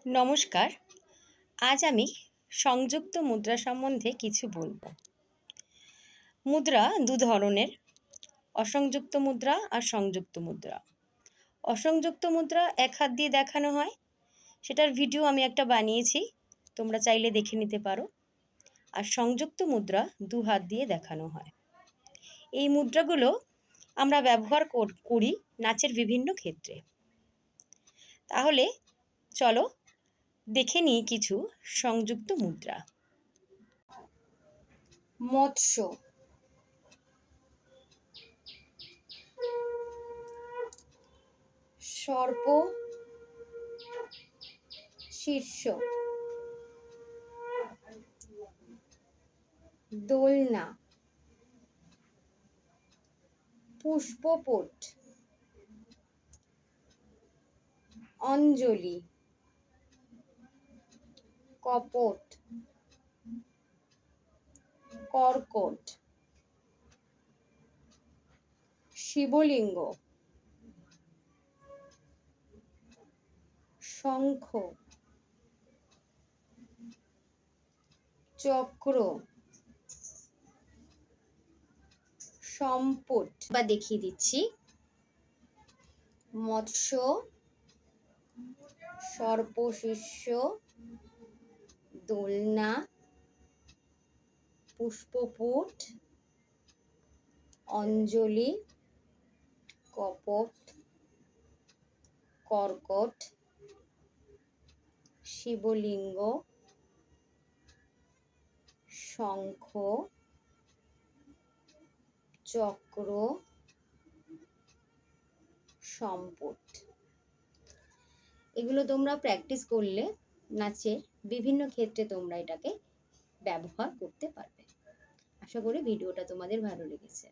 নমস্কার। আজ আমি সংযুক্ত মুদ্রা সম্বন্ধে কিছু বলব। মুদ্রা দু ধরনের, অসংযুক্ত মুদ্রা আর সংযুক্ত মুদ্রা। অসংযুক্ত মুদ্রা এক হাত দিয়ে দেখানো হয়, সেটার ভিডিও আমি একটা বানিয়েছি, তোমরা চাইলে দেখে নিতে পারো। আর সংযুক্ত মুদ্রা দু হাত দিয়ে দেখানো হয়। এই মুদ্রাগুলো আমরা ব্যবহার করি নাচের বিভিন্ন ক্ষেত্রে। তাহলে চলো দেখে নিই কিছু সংযুক্ত মুদ্রা। মৎস্য, সর্প, শীর্ষ, দোলনা, পুষ্পপট, অঞ্জলি, কপট, কর্কট, শিবলিঙ্গ, শঙ্খ, চক্র, সম্পট। বা দেখিয়ে দিচ্ছি, মৎস্য, সর্পশীর্ষ, দোলনা, পুষ্পপুট, অঞ্জলি, কপট, কর্কট, শিবলিঙ্গ, শঙ্খ, চক্র, সম্পট। এগুলো তোমরা প্র্যাকটিস করলে নাচের বিভিন্ন ক্ষেত্রে তোমরা এটাকে ব্যবহার করতে পারবে। আশা করি ভিডিওটা তোমাদের ভালো লেগেছে।